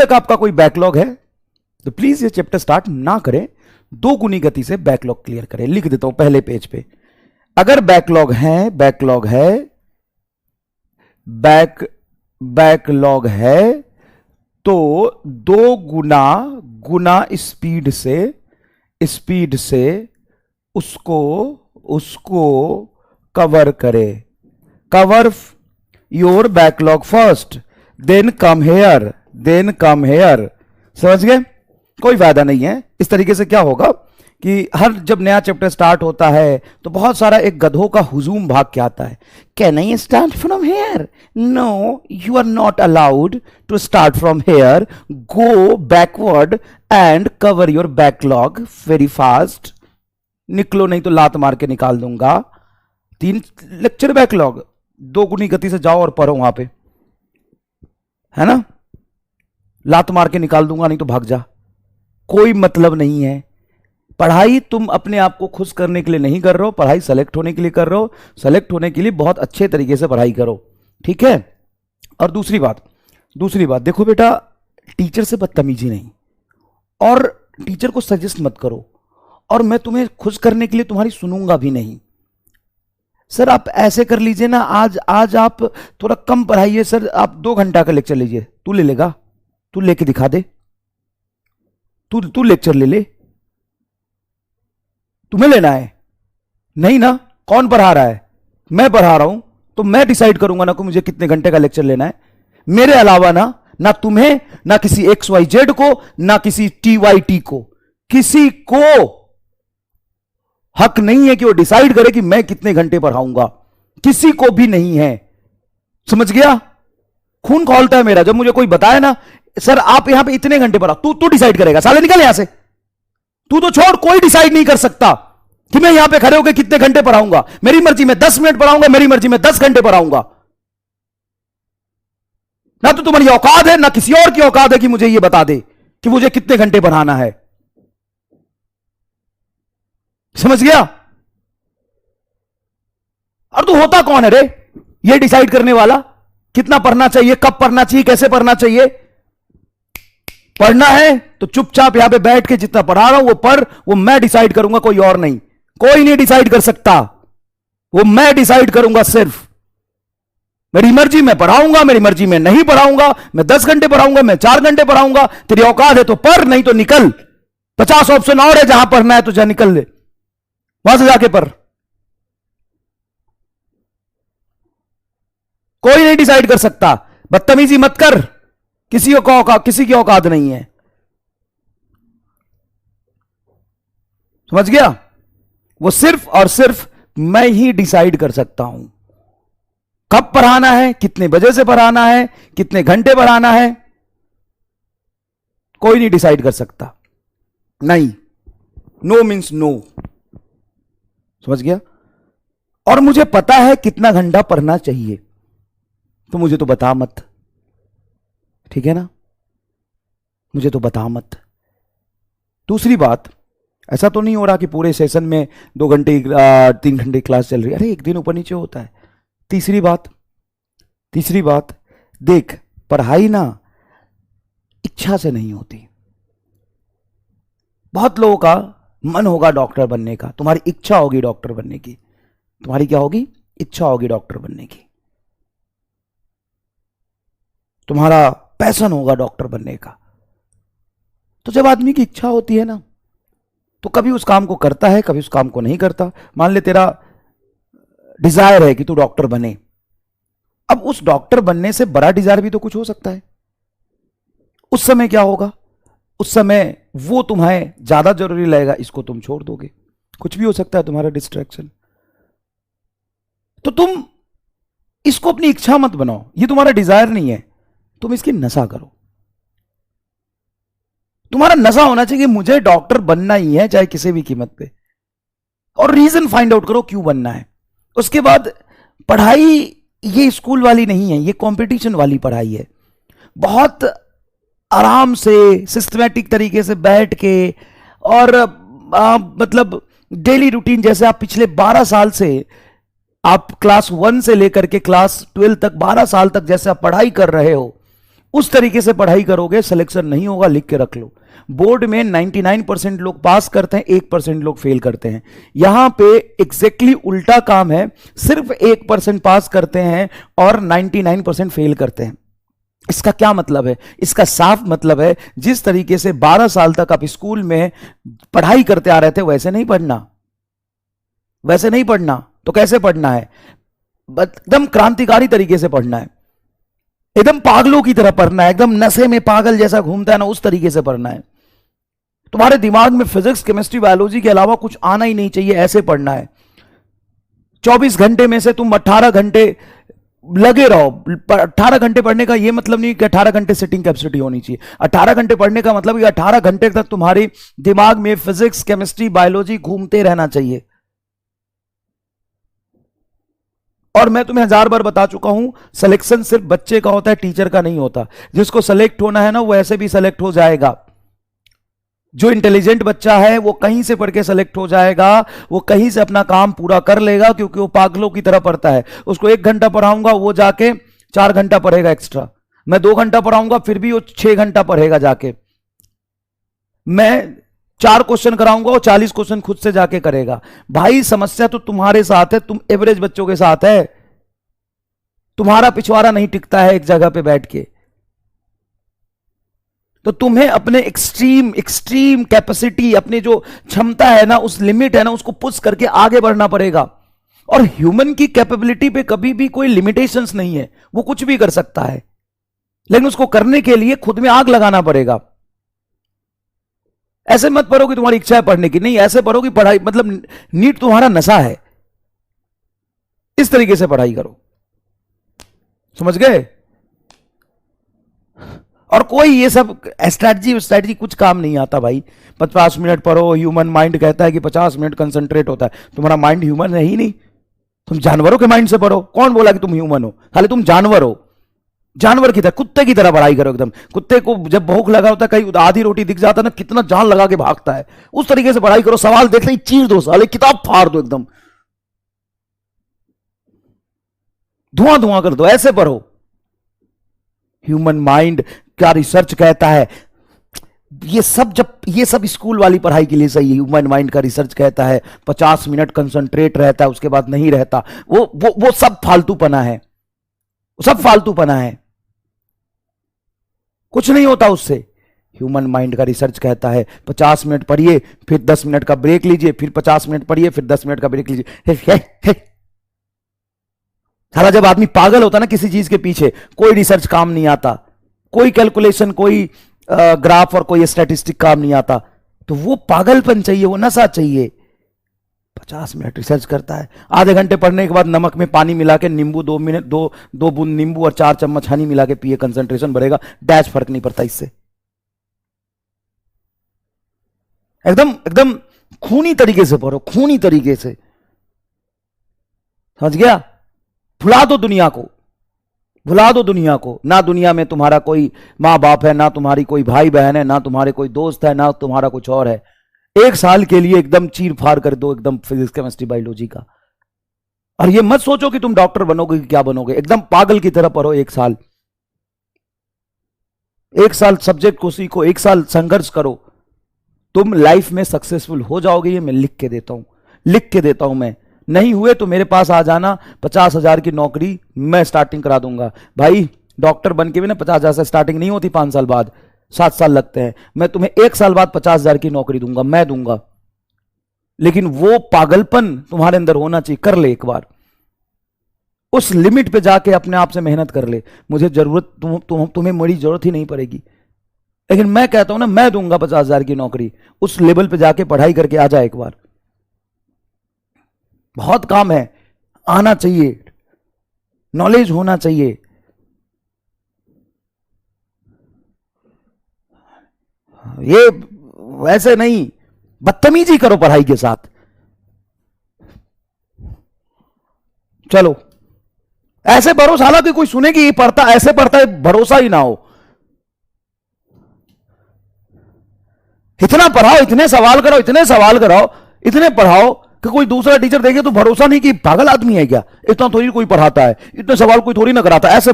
तक आपका कोई बैकलॉग है तो प्लीज ये चैप्टर स्टार्ट ना करें, 2 गुनी गति से बैकलॉग क्लियर करें। लिख देता हूं पहले पेज पे, अगर बैकलॉग है तो 2 गुना स्पीड से उसको कवर करे। Cover your backlog first then come here. समझ गए? कोई फायदा नहीं है। इस तरीके से क्या होगा कि हर जब नया चैप्टर स्टार्ट होता है तो बहुत सारा एक गधों का हुजूम भाग के आता है। Can I start from here? No, you are not allowed to start from here. Go backward and cover your backlog very fast. निकलो नहीं तो लात मार के निकाल दूंगा। 3 लेक्चर बैकलॉग, 2 गुनी गति से जाओ और पढ़ो वहां पे, है ना? लात मार के निकाल दूंगा नहीं तो भाग जा। कोई मतलब नहीं है। पढ़ाई तुम अपने आप को खुश करने के लिए नहीं कर रहे हो, पढ़ाई सेलेक्ट होने के लिए कर रहे हो। सेलेक्ट होने के लिए बहुत अच्छे तरीके से पढ़ाई करो, ठीक है? और दूसरी बात देखो बेटा, टीचर से बदतमीजी नहीं, और टीचर को सजेस्ट मत करो, और मैं तुम्हें खुश करने के लिए तुम्हारी सुनूंगा भी नहीं। सर आप ऐसे कर लीजिए ना, आज आप थोड़ा कम पढ़ाइए सर, आप 2 घंटा का लेक्चर लीजिए। तू ले लेगा? तू लेके दिखा दे, तू लेक्चर ले ले। तुम्हें लेना है? नहीं ना। कौन पढ़ा रहा है? मैं पढ़ा रहा हूं, तो मैं डिसाइड करूंगा ना कि मुझे कितने घंटे का लेक्चर लेना है। मेरे अलावा ना तुम्हें, ना किसी XYZ को, ना किसी TYT को, किसी को हक नहीं है कि वो डिसाइड करे कि मैं कितने घंटे पढ़ाऊंगा। किसी को भी नहीं है। समझ गया? खून खौलता है मेरा जब मुझे कोई बताए ना, सर आप यहां पे इतने घंटे पढ़ाओ। तू डिसाइड करेगा? साले निकल यहां से। तू तो छोड़, कोई डिसाइड नहीं कर सकता कि मैं यहां पे खड़े होकर कितने घंटे पढ़ाऊंगा। मेरी मर्जी में 10 मिनट पढ़ाऊंगा, मेरी मर्जी में 10 घंटे पढ़ाऊंगा। ना तो तुम्हारी औकात है, ना किसी और की औकात है कि मुझे यह बता दे कि मुझे कितने घंटे पढ़ाना है। समझ गया? और तू होता कौन है रे ये डिसाइड करने वाला? कितना पढ़ना चाहिए, कब पढ़ना चाहिए, कैसे पढ़ना चाहिए? पढ़ना है तो चुपचाप यहां पे बैठ के जितना पढ़ा रहा हूं वो पढ़। वो मैं डिसाइड करूंगा, कोई और नहीं। कोई नहीं डिसाइड कर सकता, वो मैं डिसाइड करूंगा सिर्फ। मेरी मर्जी में पढ़ाऊंगा, मेरी मर्जी में नहीं पढ़ाऊंगा। मैं 10 घंटे पढ़ाऊंगा, मैं 4 घंटे पढ़ाऊंगा। तेरी औकात है तो पढ़, नहीं तो निकल। 50 ऑप्शन और है, जहां पढ़ना है तो जा निकल ले, वहां से जाके पढ़। कोई नहीं डिसाइड कर सकता। बदतमीजी मत कर, किसी की औकात नहीं है। समझ गया? वो सिर्फ और सिर्फ मैं ही डिसाइड कर सकता हूं कब पढ़ाना है, कितने बजे से पढ़ाना है, कितने घंटे पढ़ाना है। कोई नहीं डिसाइड कर सकता। नहीं, नो मीन्स नो। समझ गया? और मुझे पता है कितना घंटा पढ़ना चाहिए, तो मुझे तो बता मत, ठीक है ना? मुझे तो बता मत। दूसरी बात, ऐसा तो नहीं हो रहा कि पूरे सेशन में 2 घंटे 3 घंटे क्लास चल रही है। अरे एक दिन ऊपर नीचे होता है। तीसरी बात देख, पढ़ाई ना इच्छा से नहीं होती। बहुत लोगों का मन होगा डॉक्टर बनने का, तुम्हारी इच्छा होगी डॉक्टर बनने की। तुम्हारी क्या होगी? इच्छा होगी डॉक्टर बनने की। तुम्हारा पैशन होगा डॉक्टर बनने का। तो जब आदमी की इच्छा होती है ना, तो कभी उस काम को करता है, कभी उस काम को नहीं करता। मान ले तेरा डिजायर है कि तू डॉक्टर बने, अब उस डॉक्टर बनने से बड़ा डिजायर भी तो कुछ हो सकता है। उस समय क्या होगा? उस समय वो तुम्हें ज्यादा जरूरी लगेगा, इसको तुम छोड़ दोगे। कुछ भी हो सकता है तुम्हारा डिस्ट्रैक्शन। तो तुम इसको अपनी इच्छा मत बनाओ, ये तुम्हारा डिजायर नहीं है, तुम इसकी नशा करो। तुम्हारा नशा होना चाहिए कि मुझे डॉक्टर बनना ही है, चाहे किसी भी कीमत पे। और रीजन फाइंड आउट करो क्यों बनना है। उसके बाद पढ़ाई ये स्कूल वाली नहीं है, ये कंपटीशन वाली पढ़ाई है। बहुत आराम से सिस्टमैटिक तरीके से बैठ के, और मतलब डेली रूटीन, जैसे आप पिछले 12 साल से, आप क्लास 1 से लेकर के क्लास 12 तक, 12 साल तक जैसे आप पढ़ाई कर रहे हो, उस तरीके से पढ़ाई करोगे सिलेक्शन नहीं होगा, लिख के रख लो। बोर्ड में 99% लोग पास करते हैं, 1% लोग फेल करते हैं। यहां पे एग्जैक्टली उल्टा काम है, सिर्फ 1% पास करते हैं और 99% फेल करते हैं। इसका क्या मतलब है? इसका साफ मतलब है जिस तरीके से 12 साल तक आप स्कूल में पढ़ाई करते आ रहे थे वैसे नहीं पढ़ना, वैसे नहीं पढ़ना। तो कैसे पढ़ना है? एकदम क्रांतिकारी तरीके से पढ़ना है, एकदम पागलों की तरह पढ़ना है, एकदम नशे में पागल जैसा घूमता है ना, उस तरीके से पढ़ना है। तुम्हारे दिमाग में फिजिक्स, केमिस्ट्री, बायोलॉजी के अलावा कुछ आना ही नहीं चाहिए, ऐसे पढ़ना है। 24 घंटे में से तुम 18 घंटे लगे रहो। 18 घंटे पढ़ने का यह मतलब नहीं कि 18 घंटे सिटिंग कैपेसिटी होनी चाहिए। 18 घंटे पढ़ने का मतलब 18 घंटे तक तुम्हारे दिमाग में फिजिक्स, केमिस्ट्री, बायोलॉजी घूमते रहना चाहिए। और मैं तुम्हें 1000 बार बता चुका हूं, सिलेक्शन सिर्फ बच्चे का होता है, टीचर का नहीं होता। जिसको सेलेक्ट होना है ना, वो ऐसे भी सेलेक्ट हो जाएगा। जो इंटेलिजेंट बच्चा है वो कहीं से पढ़ के सेलेक्ट हो जाएगा, वो कहीं से अपना काम पूरा कर लेगा, क्योंकि वो पागलों की तरह पढ़ता है। उसको 1 घंटा पढ़ाऊंगा, वो जाके 4 घंटा पढ़ेगा एक्स्ट्रा। मैं 2 घंटा पढ़ाऊंगा, फिर भी वो 6 घंटा पढ़ेगा जाके। मैं 4 क्वेश्चन कराऊंगा, वो 40 क्वेश्चन खुद से जाके करेगा। भाई समस्या तो तुम्हारे साथ है, तुम एवरेज बच्चों के साथ है। तुम्हारा पिछवाड़ा नहीं टिकता है एक जगह पे बैठ के। तो तुम्हें अपने एक्सट्रीम कैपेसिटी, अपनी जो क्षमता है ना, उस लिमिट है ना, उसको पुश करके आगे बढ़ना पड़ेगा। और ह्यूमन की कैपेबिलिटी पे कभी भी कोई लिमिटेशंस नहीं है, वो कुछ भी कर सकता है, लेकिन उसको करने के लिए खुद में आग लगाना पड़ेगा। ऐसे मत पढ़ो कि तुम्हारी इच्छा है पढ़ने की, नहीं, ऐसे पढ़ो कि पढ़ाई मतलब नीट तुम्हारा नशा है। इस तरीके से पढ़ाई करो, समझ गए? और कोई ये सब स्ट्रैटेजी कुछ काम नहीं आता भाई। 50 मिनट पढ़ो, ह्यूमन माइंड कहता है कि 50 मिनट कंसंट्रेट होता है। तुम्हारा माइंड ह्यूमन है ही नहीं, तुम जानवरों के माइंड से पढ़ो। कौन बोला कि तुम ह्यूमन हो? खाली तुम जानवर हो, जानवर की तरह, कुत्ते की तरह पढ़ाई करो एकदम। कुत्ते को जब भूख लगा होता है, कहीं आधी रोटी दिख जाता है ना, कितना जान लगा के भागता है, उस तरीके से पढ़ाई करो। सवाल देखते ही चीर दो, साले किताब फाड़ दो, एकदम धुआं धुआं कर दो, ऐसे पढ़ो। ह्यूमन माइंड क्या रिसर्च कहता है, ये सब स्कूल वाली पढ़ाई के लिए सही है। ह्यूमन माइंड का रिसर्च कहता है 50 मिनट कंसंट्रेट रहता है, उसके बाद नहीं रहता। वो सब फालतूपना है, सब फालतूपना है, कुछ नहीं होता उससे। ह्यूमन माइंड का रिसर्च कहता है 50 मिनट पढ़िए, फिर 10 मिनट का ब्रेक लीजिए, फिर 50 मिनट पढ़िए, फिर 10 मिनट का ब्रेक लीजिए। साला जब आदमी पागल होता ना किसी चीज के पीछे, कोई रिसर्च काम नहीं आता, कोई कैलकुलेशन, कोई ग्राफ और कोई स्टैटिस्टिक काम नहीं आता। तो वो पागलपन चाहिए, वो नशा चाहिए। 50 मिनट रिसर्च करता है, आधे घंटे पढ़ने के बाद नमक में पानी मिला के नींबू 2 बूंद नींबू और 4 चम्मच हनी मिला के पिए, कंसंट्रेशन बढ़ेगा। डैश फर्क नहीं पड़ता इससे। एकदम एकदम खूनी तरीके से पढ़ो, खूनी तरीके से, समझ गया? भुला दो दुनिया को, भुला दो दुनिया को। ना दुनिया में तुम्हारा कोई माँ बाप है, ना तुम्हारी कोई भाई बहन है, ना तुम्हारे कोई दोस्त है, ना तुम्हारा कुछ और है। 1 साल के लिए एकदम चीर फाड़ कर दो, एकदम फिजिक्स, केमिस्ट्री, बायोलॉजी का। और ये मत सोचो कि तुम डॉक्टर बनोगे कि क्या बनोगे, एकदम पागल की तरह पढ़ो। 1 साल, 1 साल सब्जेक्ट को सीखो, 1 साल संघर्ष करो, तुम लाइफ में सक्सेसफुल हो जाओगे। ये मैं लिख के देता हूं, लिख के देता हूं। मैं नहीं हुए तो मेरे पास आ जाना, 50,000 की नौकरी मैं स्टार्टिंग करा दूंगा। भाई डॉक्टर बन के भी ना 50,000 से स्टार्टिंग नहीं होती, 5 साल बाद, 7 साल लगते हैं। मैं तुम्हें 1 साल बाद 50,000 की नौकरी दूंगा, मैं दूंगा। लेकिन वो पागलपन तुम्हारे अंदर होना चाहिए। कर ले एक बार, उस लिमिट पे जाके अपने आप से मेहनत कर ले। मुझे जरूरत, तुम्हें मेरी जरूरत ही नहीं पड़ेगी, लेकिन मैं कहता हूं ना, मैं दूंगा 50,000 की नौकरी। उस लेवल पे जाके पढ़ाई करके आ जाए एक बार। बहुत काम है, आना चाहिए, नॉलेज होना चाहिए। ये वैसे नहीं, बदतमीजी करो पढ़ाई के साथ। चलो ऐसे भरोसा, हालांकि कोई सुने कि ये पढ़ता, ऐसे पढ़ता है, भरोसा ही ना हो। इतना पढ़ाओ, इतने सवाल कराओ, इतने सवाल कराओ, इतने पढ़ाओ कि कोई दूसरा टीचर देखे तो भरोसा नहीं कि पागल आदमी है क्या, इतना थोड़ी कोई पढ़ाता है, इतने सवाल कोई थोड़ी ना कराता, ऐसे